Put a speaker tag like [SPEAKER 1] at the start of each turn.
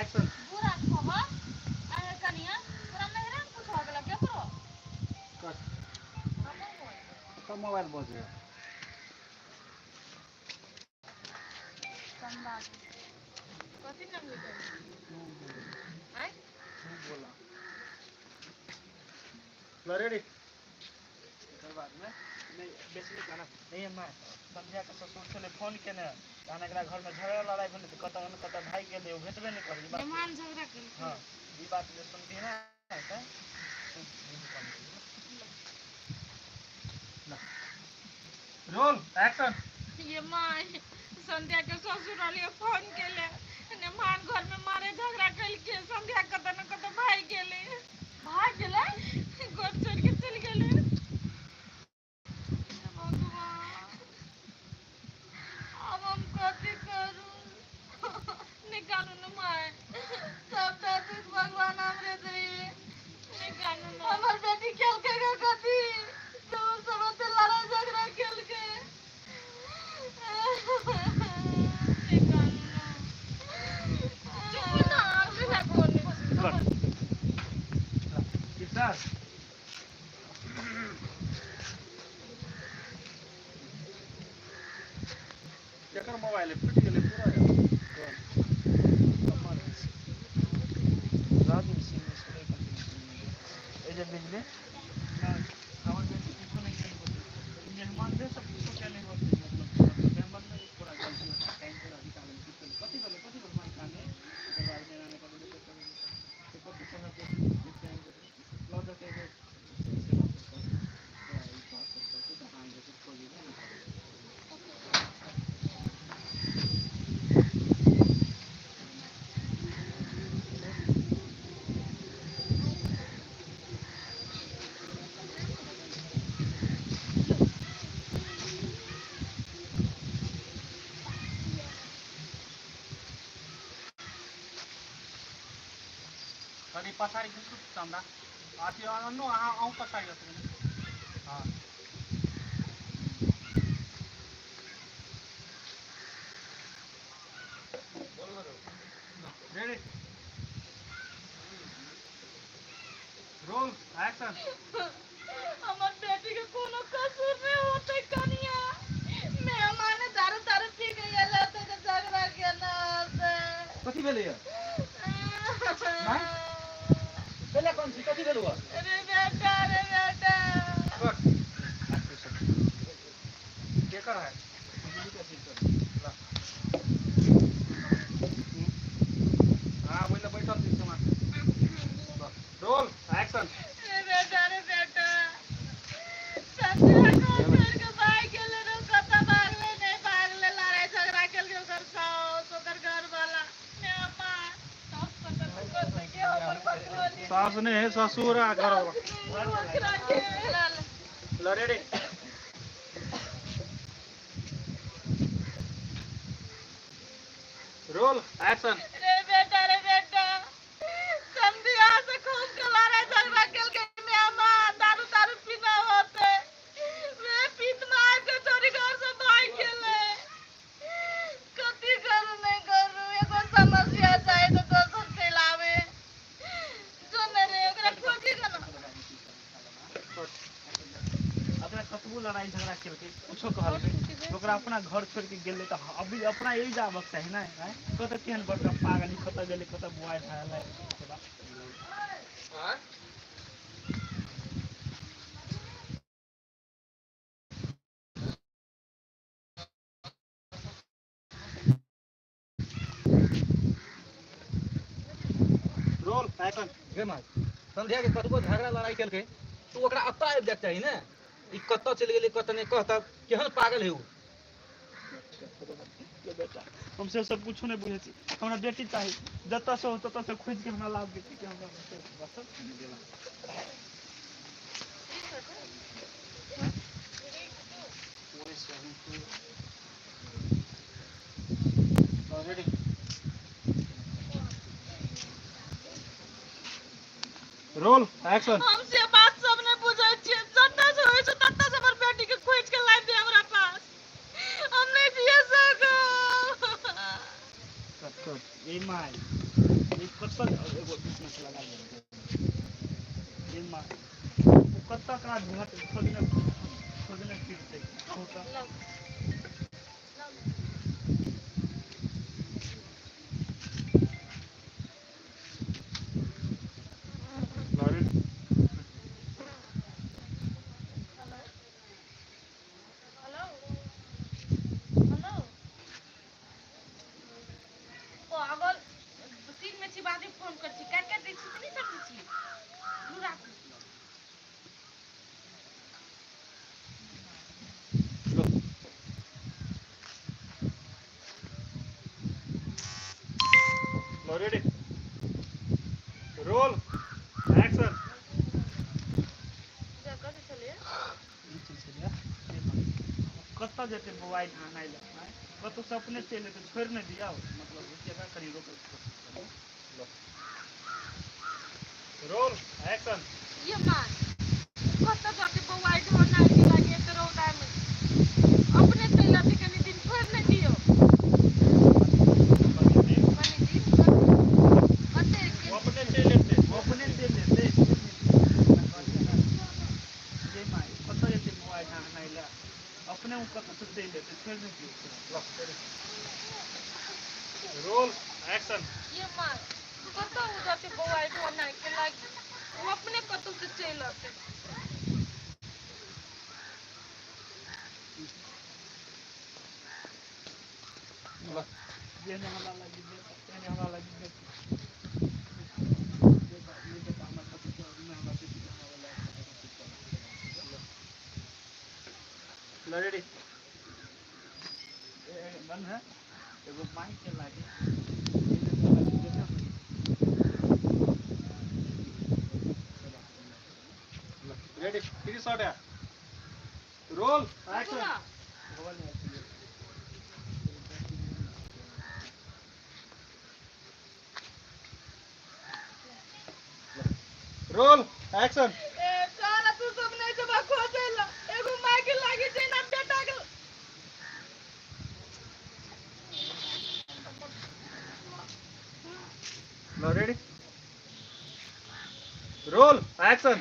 [SPEAKER 1] action
[SPEAKER 2] पूरा खबर आए कनिया पूरा मेहरान कुछ हो गेला के करो
[SPEAKER 1] कट
[SPEAKER 2] हमर बोल
[SPEAKER 1] तो मोबाइल बज गया
[SPEAKER 2] संवाद कथि नाम लिखल आय
[SPEAKER 1] बोला रेडी एकर बाद में नहीं बेसी नहीं गाना नहीं मां संध्या के ससुर छले फोन केने गाना एकरा घर में झगड़ा लड़ाई भेल त कत न कत भाई गेले ओ भेटबे नहीं करी बात
[SPEAKER 2] मेहमान झगड़ा कर
[SPEAKER 1] हां ई बात जे सुनती है ना रोल एक्शन
[SPEAKER 2] ये माय संध्या के ससुर वाले फोन केले मेहमान घर में मारे झगड़ा कइल के संध्या कत न कत भाई गेले घर छोड़ के चल गेले भगवान अब हम कथी करूं निकालू न माय सब दादू भगवान हमरे दे निकालू न हमर बेटी खेल के कथी तो सब ते लड़ाई झगड़ा खेल के निकालू न चुप ना बिना बोल
[SPEAKER 1] किसान केकर मोबाइल फट गेले पूरा रात में सीन में सुने ए जे बिजली हमर बेटी कुछ नहीं कर मेहमान दे सब कुछ के नहीं होते मतलब मेहमान में पूरा गलती होता टाइम पूरा निकालने की कथि मां काने के बारे में आने का तो कथि समय पे टाइम लौट के अनि पछाडि गुसु चम्दा अति अन्नु आउँ पछाडि जस्तो हां रेडी रोल एक्शन
[SPEAKER 2] हमर बेटी के कोनो कसूर नहीं होते कनिया मेहमान दारू दारू पी के गेले तो झगड़ा केना से
[SPEAKER 1] कथि भेलै य नहीं बेला कोन छी कथि भेलुआ
[SPEAKER 2] रे बेटा
[SPEAKER 1] कट के कर है बिजली का ठीक कर ला हां बोल बैठल छी समान रोल एक्शन
[SPEAKER 2] रे बेटा संध्या को छोड़ के भाई गेले रो कत भागले नहीं भागले लड़ाई झगड़ा केल के ओकर सास ओकर घर वाला मेहमान सास पता कर के हमर पकड़ली
[SPEAKER 1] सास ने है ससुर आ घर वाला ला रेडी रोल एक्शन
[SPEAKER 2] रे बेटा संध्या से खूब के लड़ाई झगड़ा केल के मेहमान दारू दारू पीना होते वे पीत मार के चोरी घर से भाग गेले कथी करू नहीं करू एगो समस्या चाहे तो दोसर चलावे सुन रे ओकरा खोजी के ना
[SPEAKER 1] अपना कतबो लड़ाई झगड़ा केल के कुछो कहल ओकरा अपना घर छोड़ के गेले त अभी अपना यही जाबक चाही ना हैं कत केहन बड़का पागल कत गेले कत बुआई थाला हां रोल एक्शन
[SPEAKER 3] गे माय संध्या के कतबो झगड़ा लड़ाई केल के तो ओकरा अत्ता आबि जाक चाही ने ई कत चल गेलै कत नहीं कहता केहन पागल है उ
[SPEAKER 1] बेटा हमसे सब कुछ नहीं बुझे छी हमरा बेटी चाहिए जत से हो तत से खोज के हमरा लाभ बेटी के हमरा बस नहीं देला रेडी रोल एक्शन
[SPEAKER 2] हमसे बात सब नहीं बुझे छी जत्ता से होय छै तत्ता से हमर बेटी के खोज के लाइव दे हमरा पास हम नहीं दिए सको
[SPEAKER 1] कट ए माय ये कत्ता एगो बिजनेस लगा लेंगे ये मां वो कत्ता का घाट खोजने फिरते होता लॉरी
[SPEAKER 2] हेलो हेलो ओ अगर 3 में छी बादे फोन कर छी काट दै छी कि नहीं सकती छी लू राखू
[SPEAKER 1] लॉरी रोल एक्शन
[SPEAKER 2] जगह से चलिए
[SPEAKER 1] कत्ता जेते मोबाइल आनाइ ले कतौ से अपने चलि एतै छोड़ि नहि दिया मतलब जगह करी रोक रोल एक्शन
[SPEAKER 2] ये मान कत्ता जाके बौआई ढोना के लागे तो रौदा में अपने चल आती कनी दिन छोड़ नहीं दियो कनी दिन कते
[SPEAKER 1] वो अपने चलि एतै जे माई कत्ता जेते मोबाइल आनाइ ले अपने वो कत्ता से चलि एतै छोड़ि नहि दियो रोल एक्शन
[SPEAKER 2] ये मान कत्ता हो जाते बौआई ढोना के लागे वो अपने कत्ता से चल आते
[SPEAKER 1] ये हमरा लगी रेडी बन है एगो माइक के लागी रेडी 3 शॉट है रोल एक्शन रोल एक्शन
[SPEAKER 2] ए साला तू सब नहीं जब खोजेला एगो मां के लागे जे ना बेटा के
[SPEAKER 1] रेडी रोल एक्शन